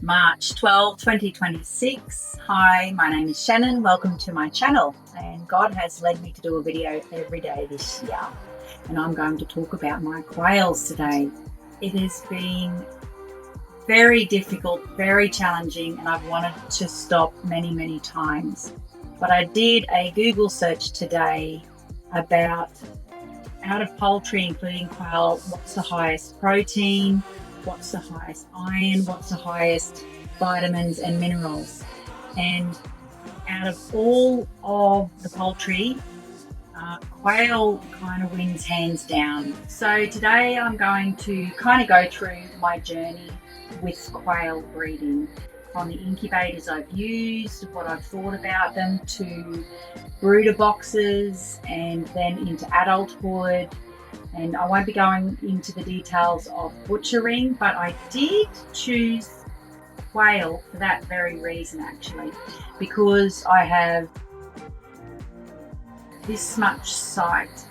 March 12, 2026. Hi, my name is Shannyn. Welcome to my channel. And God has led me to do a video every day this year. And I'm going to talk about my quails today. It has been very difficult, very challenging, and I've wanted to stop many times. But I did a Google search today about out of poultry, including quail, what's the highest protein, what's the highest iron, what's the highest vitamins and minerals. And out of all of the poultry, quail kind of wins hands down. So today I'm going to kind of go through my journey with quail breeding, from the incubators I've used, what I've thought about them, to brooder boxes, and then into adulthood. And I won't be going into the details of butchering, but I did choose quail for that very reason, actually, because I have this much sight,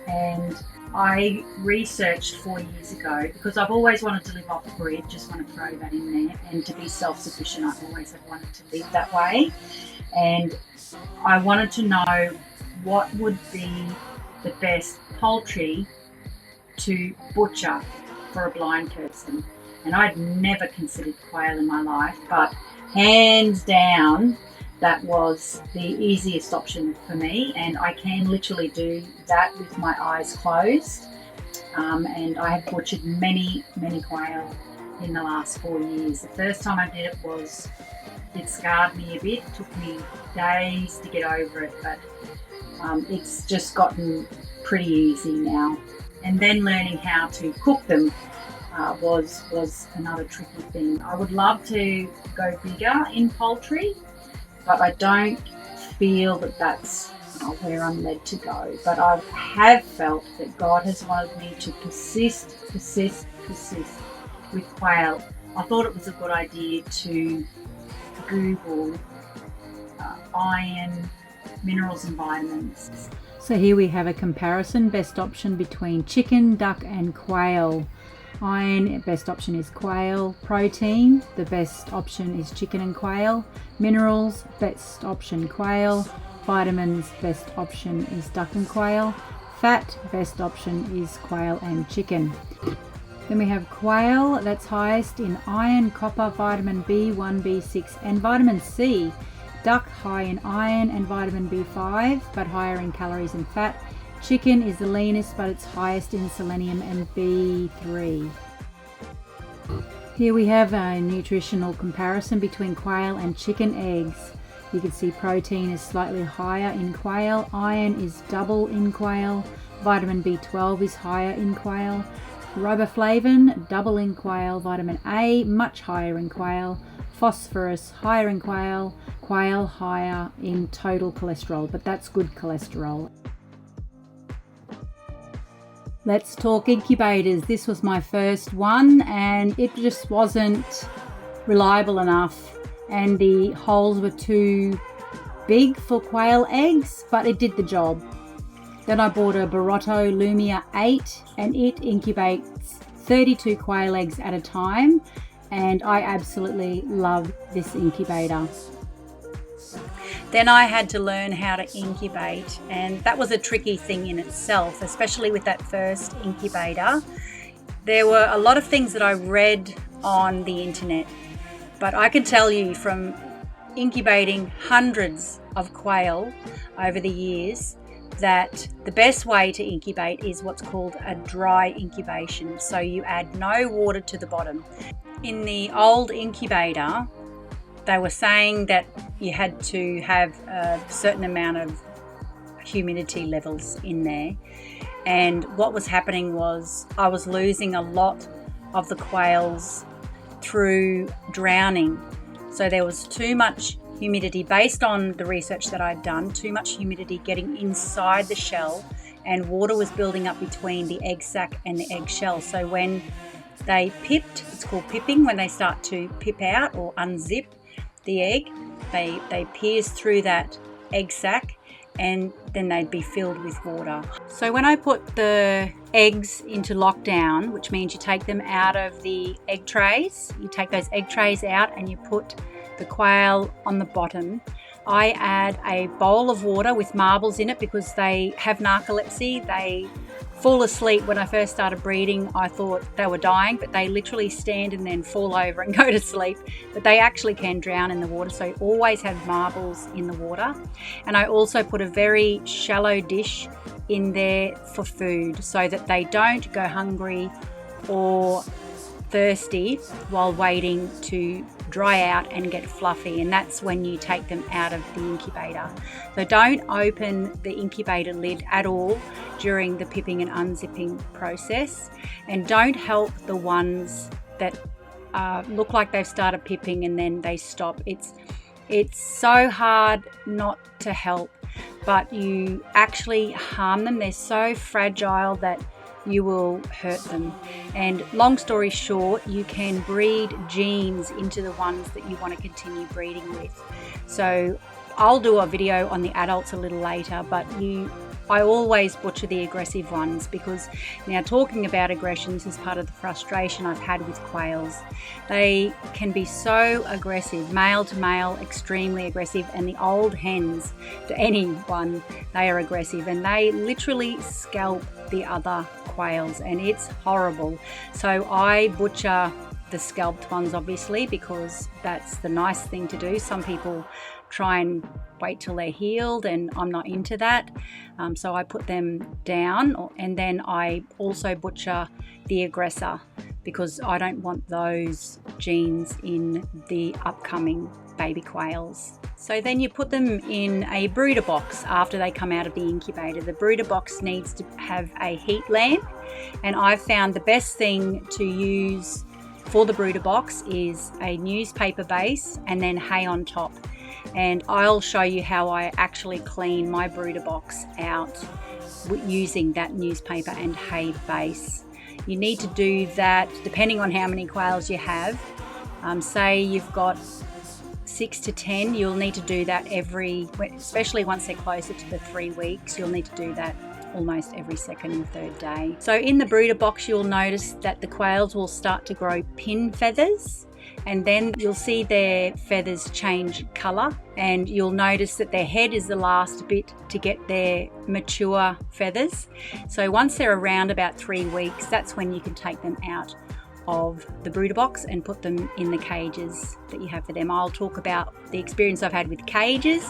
and I researched 4 years ago because I've always wanted to live off the grid. Just want to throw that in there, and to be self-sufficient. I've always wanted to live that way, and I wanted to know what would be the best poultry to butcher for a blind person. And I'd never considered quail in my life, but hands down that was the easiest option for me, and I can literally do that with my eyes closed. And I have butchered many quail in the last 4 years. The first time I did it scarred me a bit. It took me days to get over it, but it's just gotten pretty easy now. And then learning how to cook them was another tricky thing. I would love to go bigger in poultry, but I don't feel that that's where I'm led to go. But I have felt that God has wanted me to persist with quail. I thought it was a good idea to Google iron, minerals and vitamins. So here we have a comparison, best option between chicken, duck and quail. Iron, best option is quail. Protein, the best option is chicken and quail. Minerals, best option quail. Vitamins, best option is duck and quail. Fat, best option is quail and chicken. Then we have quail, that's highest in iron, copper, vitamin B1, B6 and vitamin C. Duck, high in iron and vitamin B5, but higher in calories and fat. Chicken is the leanest, but it's highest in selenium and B3. Here we have a nutritional comparison between quail and chicken eggs. You can see protein is slightly higher in quail, iron is double in quail, vitamin B12 is higher in quail, riboflavin double in quail, vitamin A much higher in quail, phosphorus higher in quail, quail higher in total cholesterol, but that's good cholesterol. Let's talk incubators. This was my first one and it just wasn't reliable enough, and the holes were too big for quail eggs, but it did the job. Then I bought a Brooder Lumia 8 and it incubates 32 quail eggs at a time, and I absolutely love this incubator. Then I had to learn how to incubate, and that was a tricky thing in itself, especially with that first incubator. There were a lot of things that I read on the internet, but I can tell you from incubating hundreds of quail over the years that the best way to incubate is what's called a dry incubation. So you add no water to the bottom. In the old incubator, they were saying that you had to have a certain amount of humidity levels in there. And what was happening was I was losing a lot of the quails through drowning. So there was too much humidity, based on the research that I'd done, too much humidity getting inside the shell, and water was building up between the egg sac and the egg shell. So when they pipped, it's called pipping, when they start to pip out or unzip the egg, they pierce through that egg sac and then they'd be filled with water. So when I put the eggs into lockdown, which means you take them out of the egg trays. You take those egg trays out and you put the quail on the bottom. I add a bowl of water with marbles in it because they have narcolepsy. They fall asleep. When I first started breeding, I thought they were dying, but they literally stand and then fall over and go to sleep. But they actually can drown in the water, so always have marbles in the water. And I also put a very shallow dish in there for food so that they don't go hungry or thirsty while waiting to dry out and get fluffy, and that's when you take them out of the incubator. So don't open the incubator lid at all during the pipping and unzipping process, and don't help the ones that look like they've started pipping and then they stop. It's so hard not to help, but you actually harm them. They're so fragile that you will hurt them. And long story short, you can breed genes into the ones that you want to continue breeding with. So I'll do a video on the adults a little later, but I always butcher the aggressive ones, because now, talking about aggressions is part of the frustration I've had with quails. They can be so aggressive, male to male, extremely aggressive, and the old hens to anyone, they are aggressive, and they literally scalp the other quails, and it's horrible. So I butcher the scalped ones, obviously, because that's the nice thing to do. Some people try and wait till they're healed, and I'm not into that. So I put them down, and then I also butcher the aggressor because I don't want those genes in the upcoming baby quails. So then you put them in a brooder box after they come out of the incubator. The brooder box needs to have a heat lamp, and I've found the best thing to use for the brooder box is a newspaper base and then hay on top. And I'll show you how I actually clean my brooder box out using that newspaper and hay base. You need to do that depending on how many quails you have. Say you've got 6 to 10, you'll need to do that especially once they're closer to the 3 weeks, you'll need to do that almost every second and third day. So in the brooder box, you'll notice that the quails will start to grow pin feathers, and then you'll see their feathers change colour, and you'll notice that their head is the last bit to get their mature feathers. So once they're around about 3 weeks, that's when you can take them out of the brooder box and put them in the cages that you have for them. I'll talk about the experience I've had with cages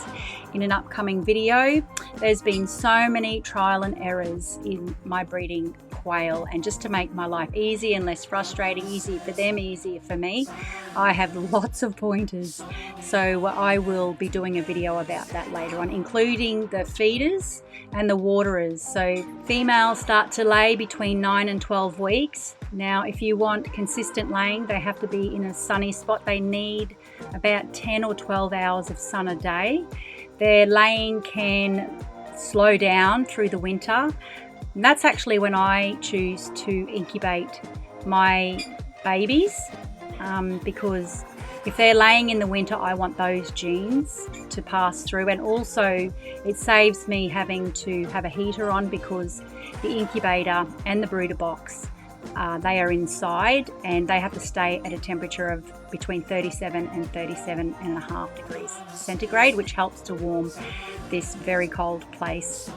in an upcoming video. There's been so many trial and errors in my breeding quail, and just to make my life easy and less frustrating, easier for them, easier for me, I have lots of pointers. So I will be doing a video about that later on, including the feeders and the waterers. So females start to lay between 9 and 12 weeks. Now, if you want consistent laying, they have to be in a sunny spot. They need about 10 or 12 hours of sun a day. Their laying can slow down through the winter. And that's actually when I choose to incubate my babies, because if they're laying in the winter, I want those genes to pass through. And also it saves me having to have a heater on, because the incubator and the brooder box, they are inside, and they have to stay at a temperature of between 37 and 37.5 degrees centigrade, which helps to warm this very cold place.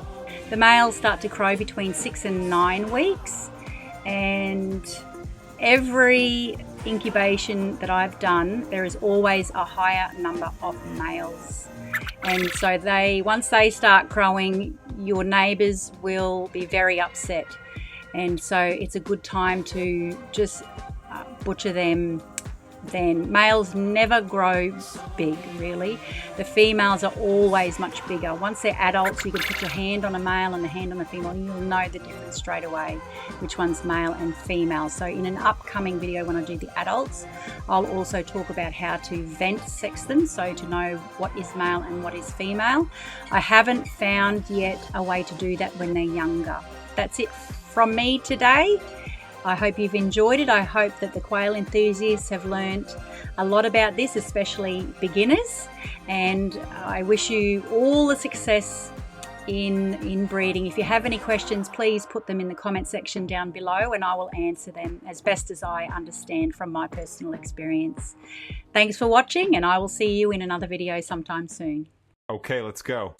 The males start to crow between 6 and 9 weeks, and every incubation that I've done, there is always a higher number of males. And so once they start crowing, your neighbours will be very upset. And so it's a good time to just butcher them then. Males never grow big, really. The females are always much bigger. Once they're adults, you can put your hand on a male and a hand on a female, and you'll know the difference straight away, which one's male and female. So in an upcoming video, when I do the adults, I'll also talk about how to vent sex them, so to know what is male and what is female. I haven't found yet a way to do that when they're younger. That's it from me today. I hope you've enjoyed it. I hope that the quail enthusiasts have learnt a lot about this, especially beginners. And I wish you all the success in breeding. If you have any questions, please put them in the comment section down below and I will answer them as best as I understand from my personal experience. Thanks for watching, and I will see you in another video sometime soon. Okay, let's go.